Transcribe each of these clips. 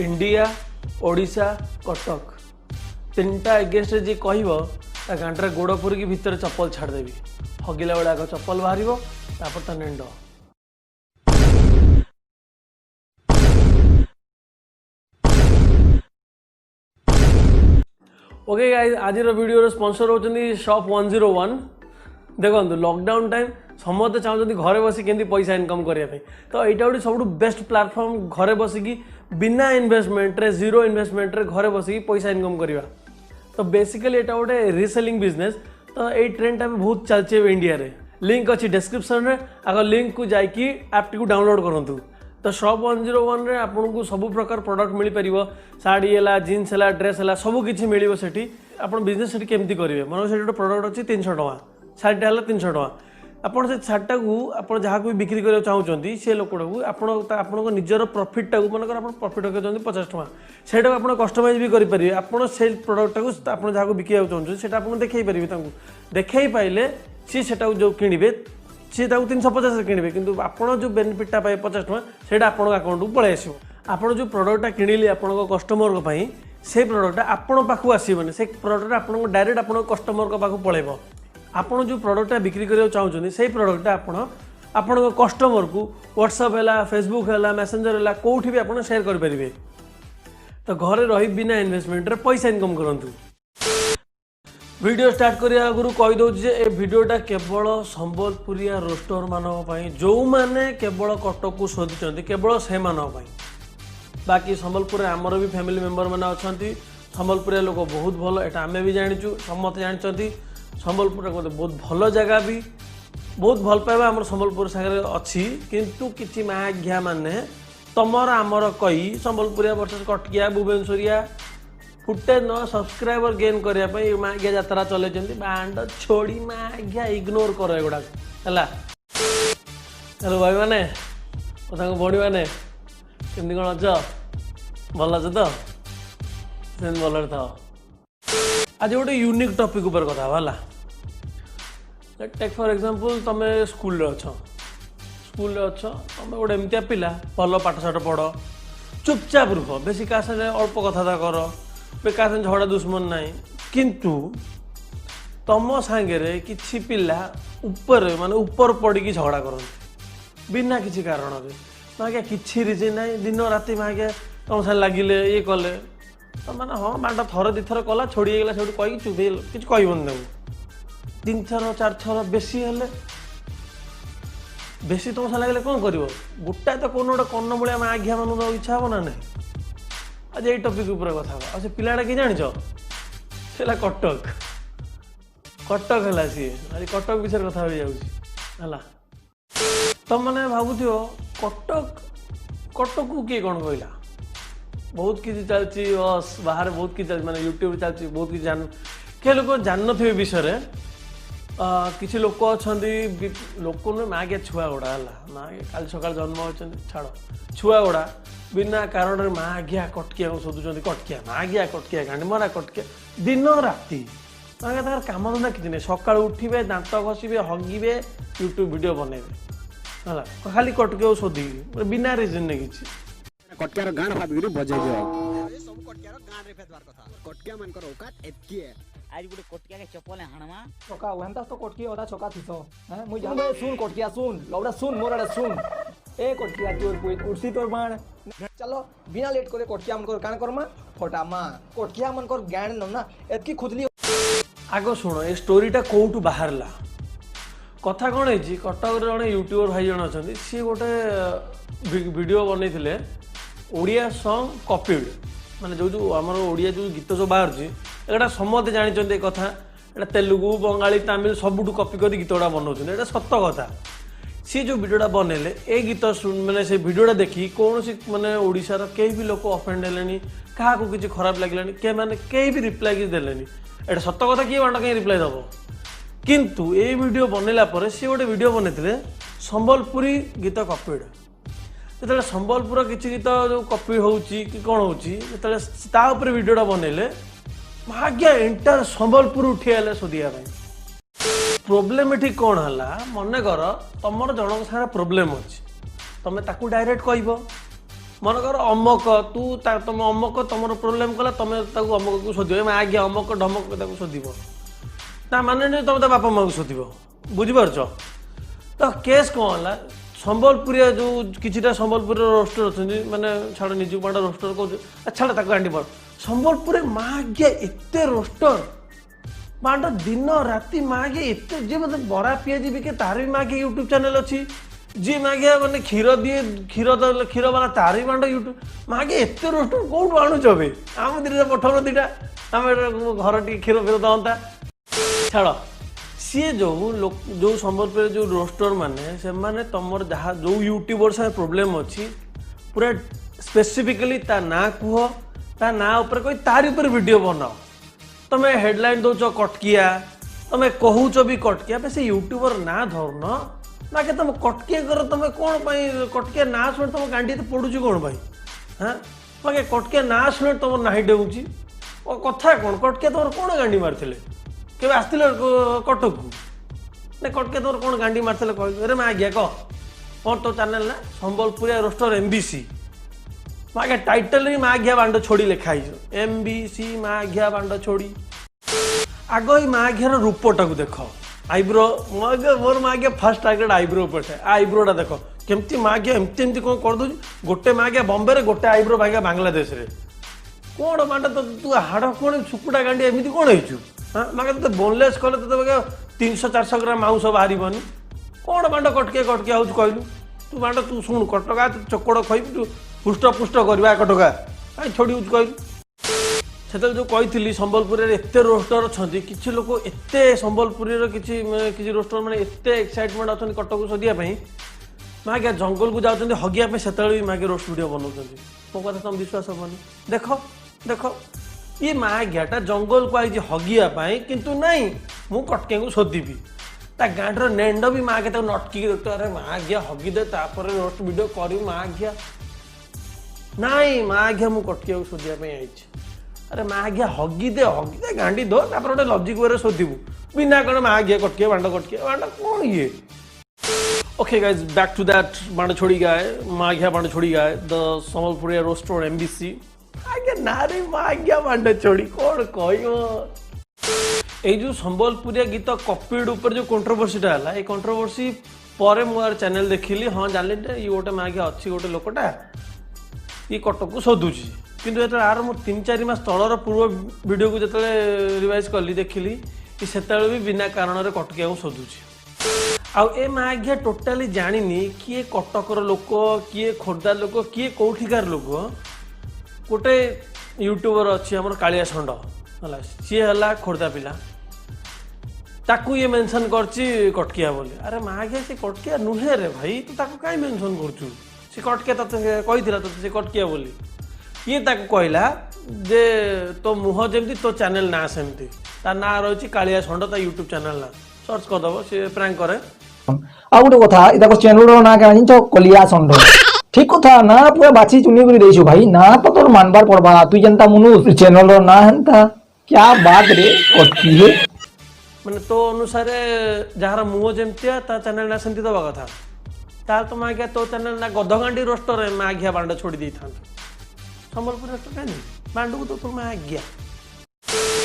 India Odisha Cuttack तीनटा against जी कह गांठे गोड़ पुरिकी भितर चप्पल छाड़देवी हगिला बेले आग चप्पल बाहर तापर नेंड ओके गाइस आज वीडियो स्पॉन्सर होचंदी शॉप 101 देखो लॉकडाउन टाइम समस्त चाहते घरे बसी केमती पैसा इनकम करने तो यहाँ गोटे सब बेस्ट प्लेटफॉर्म घरे बसिकी बिना इन्वेस्टमेंट रे जीरो इन्वेस्टमेंट रे घरे बसिकी पैसा इनकम करवा तो बेसिकली यहाँ गोटे रिसेलिंग बिजनेस तो ये ट्रेंड भी बहुत चलती है इंडिया रे लिंक अच्छी डिस्क्रिप्शन रे आगे लिंक को जाकि ऐप टी डाउनलोड करूँ तो शॉप 101 रे आपको सब प्रकार प्रोडक्ट मिल पार साड़ी है जीन्स है ड्रेस है सबकि मिले से आप बिजनेस केमती करेंगे मन से गोटे प्रोडक्ट अच्छी 300 टका शार्टा है 300 टका आपड़ से शार्टा को आप जहाँ भी बिक्री करने चाहते से लोक को निजर प्रॉफिट मनकर आप प्रॉफिट रखते 50 टका से कस्टमाइज भी करेंगे आपड़ से प्रोडक्ट को आप जहाँ बिका चाहते से देखई पारे देखई पाइले सी से जो किणवे सी 350 किणवे कि आप जो बेनिफिटा पाए 50 टका से अकाउंट को पलि आस आप जो प्रोडक्टा किणिले आप कस्टमर से प्रोडक्टा आपण पाखु आसबनी से प्रोडक्ट आप डायरेक्ट आप कस्टमर पाखु पलैब आप जो प्रोडक्टा बिक्री करने चाहते से प्रोडक्टा आपण कस्टमर को व्हाट्सएप है फेसबुक है मैसेंजर है कौटी भी आप शेयर करेंगे तो घरे रही बिना इन्वेस्टमेंट रे पैसा इनकम करूँ वीडियो स्टार्ट करने आगु कहीदे ए भिडटा केवल संबलपुरिया रोस्टर मानी जो मैंने केवल कटक को शोधुंट केवल से बाकी संबलपुर आमर भी फैमिली मेंबर मैंने अच्छा संबलपुरिया लोक बहुत भल यहाँ आम भी जाचु समस्त जानते संबलपुर गोटे बहुत भल जगह भी बहुत भल पाइबा आम संबलपुर सागर अच्छी किंतु किसी माघिया माने तमर आमर कही संबलपुरिया वर्सेस कटकिया भुवनेश्वरिया फुटेज न सब्सक्राइबर गेन करने माघिया यात्रा चल बांड छोड़ी माघिया इग्नोर कर एगुड़ा है हेलो भाई मैंने भौणी मैंने केमती कौन अच्छ भल अच्छ तो भल था आज गोटे यूनिक टॉपिक ऊपर कथा है टेक फॉर एग्जांपल तुम स्कूल तुम गोटे एमतिया पिला भल पाठशाठ पढ़ चुपचाप रुह बेसी क्या अल्प कथा कर क्या झगड़ा दुश्मन ना किंतु तुम सांगे किसी पिला ऊपर माने ऊपर पड़ी झगड़ा करते बिना किसी कारण मागे किसी रिजन ना दिन राति मागे तुम साथ लगिले ये कले तो मैंने हाँ माटा थर दिथर कला छोड़ीगला सब कही चुप किसी कहबनी तुम 3 थर 4 थर बेसी हेले बेसी तुम लगे कौन कर गोटाए तो कौन गोटे कन्न भाया माघिया मान इच्छा हम ना ना आज यही टपिक कथा से पिलाटा कि जान से कटक कटक है सी आज कटक विषय कथा हो जाऊँ तुम मैंने भावुथ कटक कटक को किए कौन कहला बहुत किसी चलती बस बाहर बहुत किसी चलती माने यूट्यूब चलती बहुत किसी जान के लोग जान थे विषय किसी लोक अच्छा लोक नुहे मागे छुआ गुड़ा है मागे काल सकाल जन्म होती छाड़ छुआ गुड़ा बिना कारण मागिया कटकिया को शोधुंट कटकिया मागिया कटकिया गांडी मरा कटकिया दिन राति मागे तार काम धंदा किसी नहीं सका उठे दांत घषे हगिबे यूट्यूब वीडियो बनइबे है खाली कटकिया शोधि बिना रिजन नहीं किसी कटकियार गान भाबिगिरी बजाइ दियो सब कटकियार गान रे फेदवार कथा कटकिया मानकर औकात एतकी है आज गुटे कटकिया के चप्पल हाणमा छोका वहंता तो कटकिया ओदा छोका थिसो हैं मुई जान सुन कटकिया सुन लौड़ा सुन मोरड़ा सुन ए कटकिया तोर कोई कुर्सी तोर बाण चलो बिना लेट करे कटकिया मन कर कान करमा फोटा मा कटकिया मन कर गान न ना एतकी खुदली आगो सुनो ए स्टोरीटा कोउटू बाहरला कथा कौन है कटक जड़े यूट्यूबर भाई जन अच्छा सी गोटे वीडियो बनई ओडिया सॉन्ग कॉपीड माने जो जो आमर ओडिया जो गीत सब बाहर एटा समस्त जानते कथा एटा तेलुगु बंगाली तमिल सबुठू कॉपी कर गीत गुड़ा बनाऊँ एटा सत कथा सी जो वीडियोटा बनइले ए गीत मैंने से वीडियोटा देखी कौन सी माने ओडिशार कई भी लोक अफेंड हेलेनी क्या किसी खराब लगे के माने कई भी रिप्लाई किसी देलेनी एटा सत कथा किए बांटा कहीं रिप्लाई दब किंतु ये वीडियो बनइला पर सी गोटे वीडियो बनई संबलपुरी गीत कॉपीड जो संबलपुर किसी गीत जो कॉपी हो कौन हो वीडियोटा बनइले भाग्य एंटायर संबलपुर उठिगले शोधिया प्रोब्लेम ये कौन है मन कर तुम जनक सारा प्रोब्लेम अच्छी तुम ताकू डायरेक्ट कह मनकर अमक तू तुम अमक तुम प्रोब्लेम कला तुम अमक को शोध आगे अमक ढमक शोध ता माने नहीं तुम बापा माँ को शोध बुझीपार तो केस कौन है संबलपुरिया जो किछिटा संबलपुर रोस्टर अच्छे माने छाड़ निज बांड रोस्टर कह छाड़ ताको आंटी पड़ संबलपुर माँ आज्ञा एत रोस्टर बांड दिन राति माँ आज्ञा एत जे मतलब बरा पियाजी बिके तार भी माँ यूट्यूब चैनल अच्छी जी माँ आज्ञा मैंने क्षीर दिए क्षीर वाला तार भी बांड यूट्यूब माँ आज्ञा एत रोस्टर कौटू आणुच बे आम दिटा पठाऊ दिटा आम घर टी क्षीर फिर दौंता छाड़ सी जो संबलपुर जो रोस्टर माने से माने तुम जहाँ जो यूट्यूबर से प्रोब्लेम अच्छी पूरा स्पेसिफिकली ता ना कह ता ना ऊपर कोई तारी ऊपर वीडियो बनाओ तुम्हें हेडलाइन दौच कटकिया तुम्हें कहूच भी कटकिया से यूट्यूबर ना धरन ना कि तुम कटकिया कर तुम कौन कटकिया ना शुणे तुम गांडी तो पड़ुच कौन भाई हाँ बाकी कटकिया ना शुणे तुम ना डेऊँची कथा कौन कटकिया तुम कौन गांडी मारते के आसते कटक ना कटके तोर कौन गांडी मारते कह अरे मैं आज्ञा कह कौन तो चैनल ना संबलपुरिया रोस्टर एमबीसी माँ आज्ञा टाइटल ही माँ आज्ञा बांड छोड़ी लिखाई एमबीसी माँ आज्ञा बांड छोड़ी आग ही माँ आज्ञार रूपटा को देख आईब्रो मोर माँ आज्ञा फास्ट टार्गेट आईब्रो पर आईब्रोटा देख केमती माँ आज्ञा एमती एमती कौन कर दूँ गोटे माँ आज्ञा बॉम्बे रे गोटे आईब्रो भाग्या बांग्लादेश रे कौन बांड तो तू हाड़ कौन सुकुटा गांडी एमती कौन हो हाँ मागे तो बोनलेस कले तो 300-400 ग्राम मांस बाहर कौन बांड कटकिया कटकिया हो कहलु तू बांड तू शुणु कटका चकोड़ खइबी तू पुष्ट पुष्ट करवा कटका कहीं छोड़ी कहलु से जो कही संबलपुर एत रोस्टर अच्छा किसी लोक एत संबलपुर किसी रोस्टर मैंने एत एक्साइटमेंट अच्छा कटक शोधापी माँ क्या जंगल को जाऊँ हगिया से माँ के रोस्ट वीडियो बनाऊँ मो कथा तुम विश्वास हेनी देख देख ये माँ आज्ञाटा जंगल को आई हगियापाई किंतु नाई मु कटके को शोधीबी ता गाँटर नेंड भी माँ के नटकी देखते अरे माँ आज्ञा हगिदे तापर रोस्ट वीडियो कर माँ आज्ञा नाई माँ आज्ञा मु कटके को शोधापी आई अरे माँ आज्ञा हगिदे हगिदे गांडी दो तापर गोटे लजिक वे शोधीबू बिना कौन माँ आज्ञा कटके बांड कौन ये okay guys back to that बांड छोड़ी गाए माँ आज्ञा बांड छोड़ी गाए द संबलपुरिया रोस्टर एमबीसी आज्ञा नारी माँ आज्ञा बांड छोड़ी कौन कह जो संबलपुरिया गीत कॉपीड ऊपर जो कंट्रोवर्सीटा है ये कंट्रोवर्सी पर मुझे चैनल देखिली हाँ जानली ये गोटे माँ आज्ञा अच्छी गोटे लोकटा ये कटक को शोधुची किंतु जो आर मो 3-4 मास तलर पूर्व वीडियो को जो रिवाइज कली देखिली कि से भी बिना कारण कटकिया को शोधुची आउ ए माँ आज्ञा टोटाली जानी किए कटकर लोक किए खोर्धा लोक किए कौठिकार लोक गोटे यूट्यूबर अच्छी आम कालिया षंड है सी है खोर्धा पिला ताकू ये मेंशन करची कटकिया बोली अरे माँ आज्ञा से कटकिया नुहे रे भाई तू ताकू कहीं मेंशन करचु से कटकिया तते कही से कटकिया बोली ये ताकू कहला जे तो मुह जमती तो चैनल ना सेमती ता ना रही कालिया षंड ता यूट्यूब चैनल ना सर्च करदब सी प्रैंक करे आ गोटे कथा इता चैनल ना क्या जिन कलिया षंड ठीक कथा ना पूरा बाछी चुनी कर देछु भाई ना तो तोर मानबार पड़बा तू जनता मनु चैनल ना हंता क्या बात रे कटकी है माने तो अनुसार जार मुह जमतिया ता चैनल ना सेमती दबा कथा तार तो माँ तो चैनल ना गधगांडी रोस्टर माँ आज्ञा बांड छोड़ी दी था संबलपुर रोस्टर कहीं बांड को तो तुम माँ आज्ञा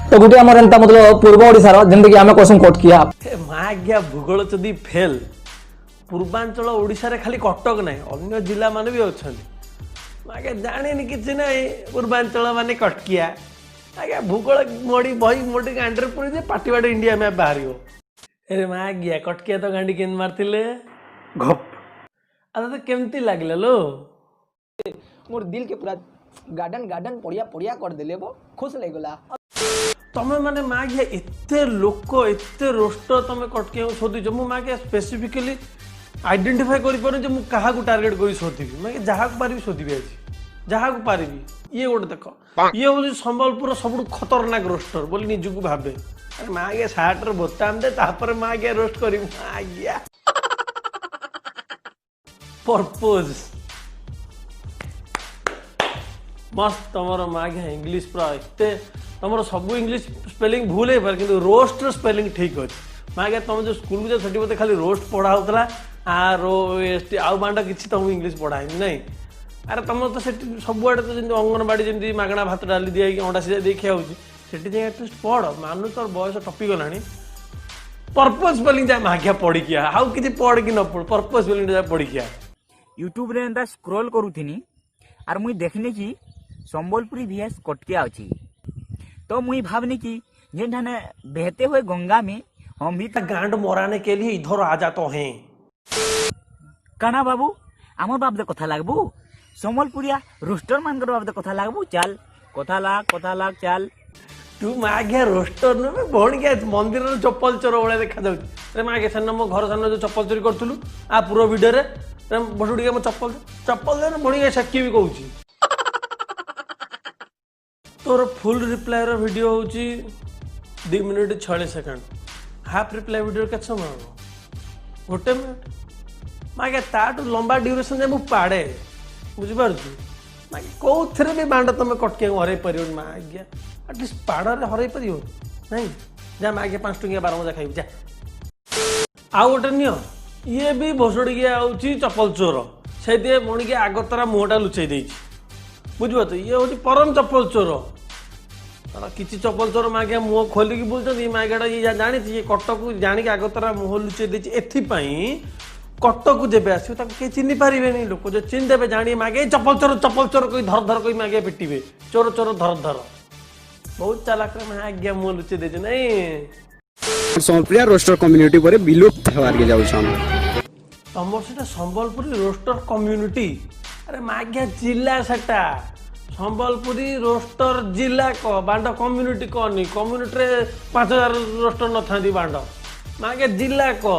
तो गोटे आम एंता मतलब पूर्व ओडिशार जेमती आम कहूँ कटकिया माँ आज्ञा भूगोल जदि फेल पूर्वांचल ओडिशा रे खाली कटक ना अन्य जिला मान भी अच्छा आगे जाने कि ना पूर्वांचल मान कटकिया आगे भूगोल मोड़ी बही मोटी गांडी पड़े पाटी बाटे इंडिया मैप बाहर अरे माँ आज्ञा कटकिया तो गांडी केन मारते घप अरे तो केमती लगल लो मोर दिल के पूरा गार्डन गार्डन पड़िया पड़िया कर देले वो खुश लगला तमें माने माँ आज्ञा एते लोक एते रोस्टर तमें कटकिया शोधीच मु माँ आज्ञा स्पेसिफिकली आइडेंटिफाई कर मुझे क्या टार्गेट कर शोधीबी मैं जहाँ को पारि शोधीबी आज जहाँ को पारि ये गोटे देख ये हूँ संबलपुर सब खतरनाक रोस्टर बोली निजक भावे अरे माँ आज्ञा सार्टर बोताम दे तापर माँ आज्ञा रोस्ट कर माँ आज्ञा पर्पज मस्त तुम माँ आज्ञा इंग्लीश पूरा एते तुम सब इंग्लीश स्पेलिंग भूल है पर किंतु रोस्ट स्पेलिंग ठीक अच्छे माँ आज्ञा तुम जो स्कूल को जो खाली रोस्ट पढ़ा होता आ रो एस टी आउ बांडा किसी तुमको इंग्लीश पढ़ाई नहीं अरे तुम तो से सबुआड़े तो जमी अंगनवाड़ी जमी मागणा भात डाली दिए अंडा सीधा दी खिया होती जाए एटलिस्ट पढ़ मानु तोर बयस टपी गला पर्पज बोली जा माघिया पढ़ी किया आउ किसी पढ़ कि न पढ़ पर्पज बोली जा पढ़ी किया यूट्यूब रे एंता स्क्रॉल करूथिनी आर मुई देखनी कि संबलपुरी VS कटकिया अछि तो मुई भावनी कि जेठाने बहते हुए गंगा में हम भी गांड मोराने के लिए इधर आ जाते हैं काना बाबू आमर बाप दे कथा लागबू संबलपुरिया रोस्टर मानकर बाप दे कथा लागबू चल कथा लाग चल तू माघिया रोस्टर न भण गया मंदिर चप्पल चोर भाया देखा जाऊे माघे सान मो घर सान जो चप्पल चोरी करूँ आ पूरा भिडियो बसुड़ी मो चप्पल चप्पल दे भण गया साक्षी भी कहूँ तोर फुल रिप्लाई वीडियो हूँ 2 minute 46 second half reply video के समय गोटे मिनिट मागे ताठू लंबा ड्यूरेशन जाए पाड़े बुझिपार मागे कौन भी बांड तुम कटके हर पार मागे एटलिस्ट पाड़े हर पार नहीं जा मागे 5 टंकिया 12 मजा खाई जा आउ गोटे नि ये भी भोसड़ी आऊँ चप्पल चोर से मणिके आगतरा मुहटा लुचई दे बुझे ये हूँ परम चप्पल चोर किसी चप्पल चोर मागे मुह खोलिकी बुलते मागेटा ये जानी ये कटक जाणी आगतरा मुह लुचई दे कटक जब आस चिन्ह पारे लोक जो चिन्ह देवे जानी मागे चप्पल चोर कोई धर धर कोई मागे पिटे चोर चोर धर धर बहुत चालाक आज्ञा मुह लुचई दे नहीं संबलपुरिया रोस्टर कम्युनिटी पर विलुप्त होवार के जाउछन तमर सेटा संबलपुरी रोस्टर कम्युनिटी अरे माग्या जिला सेटा संबलपुरी रोस्टर जिला क बांड कम्युनिटी कहनी कम्युनिटी रे 5000 रोस्टर न थांदी बांड मागे जिला क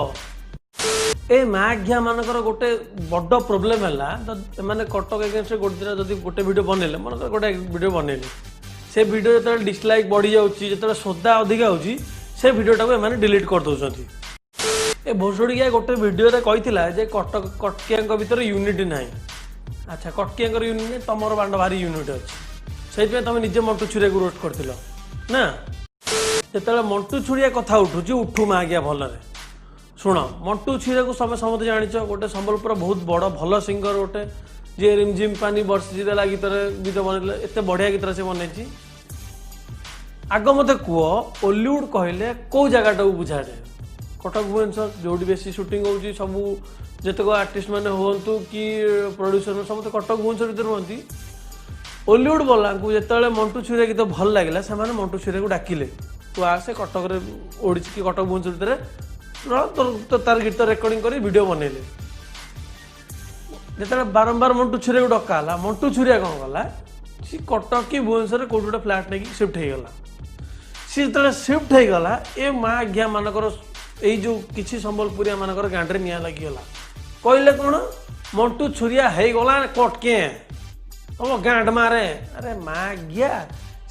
ए माघिया मानकर गोटे बड़ प्रोब्लेम है तो मैंने कटक एगेन्स्ट गोटे दिन जब गोटे वीडियो बनइले मन गोटे वीडियो बनइले से वीडियो जो डिसलाइक बढ़ी जाऊँगी जो श्रद्धा अधिक होची से वीडियोटा को मैंने डिलीट कर दौरान ए भोसड़िया गोटे वीडियो कही जे कटक कटकिया भितर यूनिट ना अच्छा कटकिया यूनिट तुम बांड भारी यूनिट अच्छे से तुम निजे मंटू छुरिया को रोस्ट कर ना जो मंटू छुरिया कथा उठू उठू मागिया भल शुण मंटू छुरिया को समझते जाच गोटे संबलपुर बहुत बड़ भल सिंगर गोटे जी रिमझिम पानी बर्षी देला गीत गीत बन एत बढ़िया गीत से बनई आग मत कह ओलीवुड कहले कौ जगटा को बुझा जाए कटक भुवनेश्वर जो बेसी सुटिंग होती सब जितक आर्टिस्ट मैंने हूँ कि प्रोड्यूसर सब कटक भुवनेश्वर भर रुहति ओलीवुड वाला को जो मंटू छुरिया गीत भल लगे से मंटू छुरिया को डाकिले तू आसे कटक ओडी कि कटक भुवनेश्वर भितर तार गीत रेकर्डिंग कर वीडियो बनइले जो बारंबार मंटू छुरिया को डकाला मंटू छुरिया कौन कला सी कटक कि भुवनेश्वर कौट गोटे फ्लाट नहीं सिफ्ट होगला सी जो सिफ्ट होगला ए माँ आज्ञा मानकर यही जो किसी संबलपुरिया मानकर गांडे निआ लगिगला कहले कौन मंटू छुरिया हो गला कटके तुम गांड मारे अरे माँ आज्ञा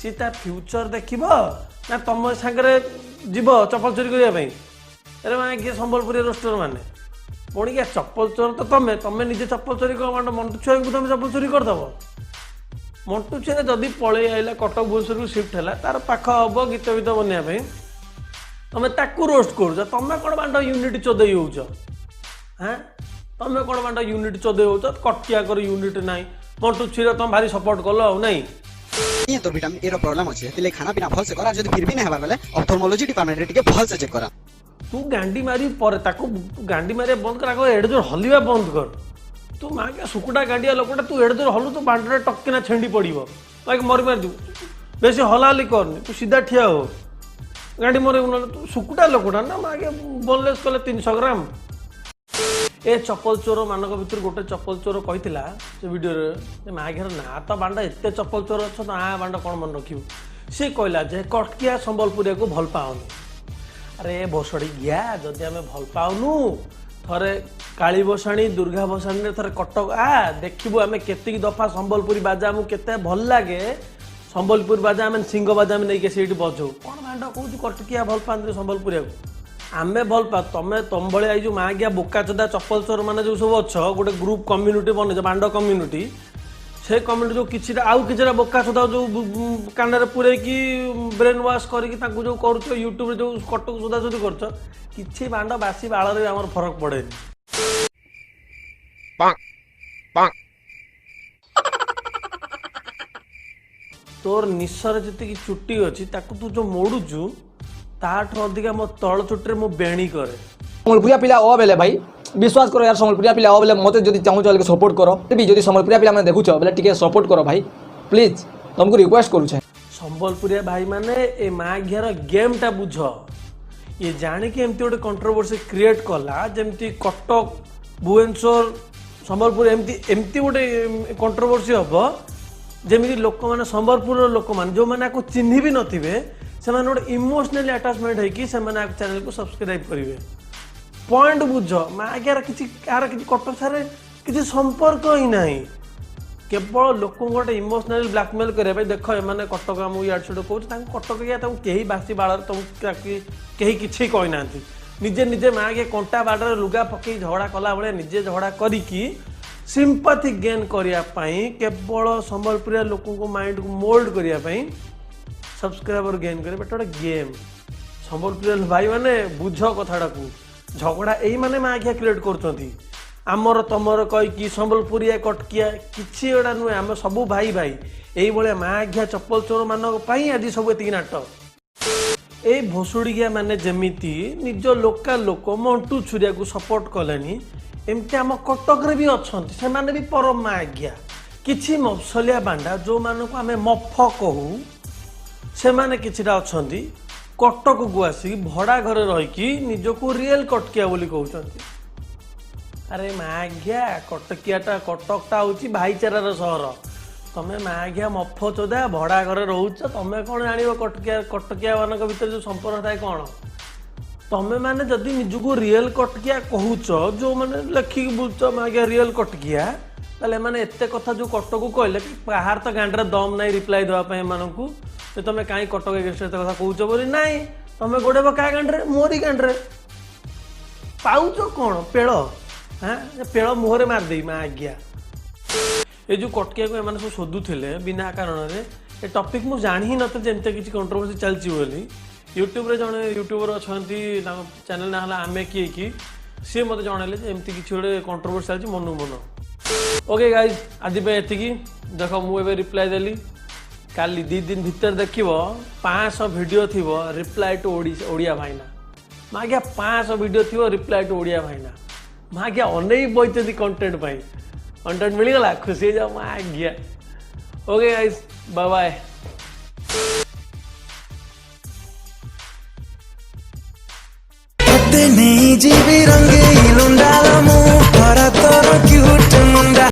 सी ता फ्यूचर देख ना तुम सागर जीव चप्पल चोरी करने अरे माँ आज्ञा संबलपुरिया रोस्टर माने पुणी क्या चप्पल चोर तो तुम निजे चप्पल चोरी कर मंटू छुआ को तुम चप्पल चोरी करदेव मंटू छुआ जदि पलि आइला कटक भुवनेश्वर को सिफ्ट है तार पाख हम गीत गीत बनवाई तुम ताकू रोस्ट कर तुम कौन बांट यूनिट चोदई हो हाँ तुम कौन बांट यूनिट चोदई हो कटकिया कर यूनिट ना मंटू छुआ तुम भारी सपोर्ट कल नहीं ये तो विटामिन ए रो प्रॉब्लम अछि तिले खाना पीना भल से करा जदि फिर भी नहीं हेबार बेले ऑप्थेल्मोलॉजी डिपार्टमेंट रे टिके भल से चेक करा तू गांडी मारी पर ताको गांडी मारे बंद कर आगो एड जोर हलिवा बंद कर तू माँ क्या सुकुटा गांडिया लोकटा तू एड जोर हलु तो बांडरे टक्किना छेंडी पड़ो बाकी मरी मार दू बेसी हलाहली करनी तू सीधा ठिया हो गांडी मरे तू सुकुटा लोकटा ना माँ के बोनलेस कले 300 ग्राम ए चप्पल चोर मानक भर गोटे चप्पल चोर कही से वीडियो माँ घर ना तो बांड एत चप्पल चोर अच्छ ना बांड कौन मन रखू सी कहला जे कटकिया संबलपुरिया को भल पाओनी अरे भोसड़ी गया जदि आम भल पाऊनु थरे काली बसाणी दुर्गा बसाणी थरे कटक देखू आम केतिक दफा संबलपुरी बाजा आमको केते भल लगे संबलपुरी बाजा आम सिंह बाजा आम नहीं से बजाऊ कौन भांड कौन कटकिया भल पाते संबलपुरिया को आम भल पा तुम तुम भाई आई जो माँ गया बोका चोदा चप्पल चोर मैंने जो सब अच्छ गोटे ग्रुप कम्युनिटी बन बांड कम्युनिटी से कम्युनिटी जो किसी आउ कि बोका चोदा जो कान पूरे ब्रेन वाश कर जो कर यूट्यूब जो कटक सोदासोदी कर कि बांड बासी बाल फरक पड़े तोर निस्सर जी चुट्टी अच्छी तू जो मोड़ुचु ताठ अधिका मो तल चुट्टी मो बेणी करे संबलपुरिया पिला ओ बेले भाई विश्वास करो यार संबलपुरिया पिला ओ बेले मते जदी चाहू चल के सपोर्ट करो भी जदी संबलपुरिया पिला माने देखुछ बेले टिके सपोर्ट करो भाई प्लीज तुमको रिक्वेस्ट करू छे संबलपुरिया भाई माने ए माँ घियार गेम टा बुझ ये जानी कि एमती गोटे कंट्रोवर्सी क्रिएट कला जमती कटक भुवनेश्वर संबलपुर एमती गोटे कंट्रोवर्सी हम जमी लोक मैंने संबलपुर लोक मैंने जो मैंने आपको चिन्ह भी नथिबे से माने गोटे इमोशनली अटैचमेंट होगी से माने चैनल को सब्सक्राइब करेंगे पॉइंट बुझ माँ आगे किसी कटक सारे किसी संपर्क ही ना केवल लोक गोटे इमोशनली ब्लाकमेल करने देख एम कटक आम इड सीड कौन कटक गया कहीं बासी बाड़ तुमको कहीं किसी कही ना निजे निजे माँ के कंटा बाड़े लुगा पकई झगड़ा कला भाई निजे झगड़ा करी सिंपैथी गेन करने केवल संबलपुरिया लोक माइंड को मोल्ड करने सब्सक्राइबर गेन करे बट गोटे गेम संबलपुरिया भाई मैंने बुझ कथाटा को झगड़ा यही मैंने माँ आखिया क्रिएट कर आमर तमर कहीकि संबलपुरिया कटकिया किसी एटा नुहे आम सबू भाई भाई यही भाया माँ आज्ञा चप्पल चोर मान आज सब ये नाटक ये भोसुड़िया माने जमीती निज लोकाल लोक मंटू छुरिया को सपोर्ट कलेनी एमती आम कटक भी अच्छा से माने भी परम माँ आज्ञा किसी मफसलिया बांडा जो मानक आम मफ कहू से माने किछिटा अच्छा कटक को आसिक भड़ा घर रहीकि निजको रियल कटकिया बोली कहते अरे माँ घिया कटकियाटा कटकटा हूँ भाईचारार सहर तमें माँ घिया मफ चोदा भड़ा घर रोच तमें कौन जान कटकिया मान भर जो संपर्क थाए कौन तमें मैंने जदि निजको रियल कटकिया कहूच जो मैंने लेखिक बुझ माँ घिया रियल कटकिया ताले मैंने एत कथा जो कटक को कहले कहार तो गांडे दम ना रिप्लाई देवाई एमको तुम कहीं कटक एगेस्ट कथा कौच बोली ना तुम गोड़े क्या गांडे मोरी गांडे पाऊच कौन पेड़ हाँ पेड़ मुहरे मारदे माँ आज्ञा ये जो कटकिया को एम सब शोधुले बिना कारण ये टॉपिक मुझे जानी ही नथी जमती किसी कंट्रोवर्सी चलती बोली यूट्यूब रे जड़े यूट्यूबर अच्छा चैनल ना आमे किए कि सी मत जनइले एमती किसी गोटे कंट्रोवर्सी चलती मन मन ओके गाइज आज ये देख मुझे रिप्लाई देली काली 2 दिन भीतर देख 500 वीडियो थी रिप्लाई टू ओडिया भाईना माँ क्या 500 वीडियो थी रिप्लाई टू ओडिया भाईना माँ क्या अनेक बही कंटेंट मिलगला खुशी जाओ माँ गया ओके गाइस बाय बाय नहीं जीवी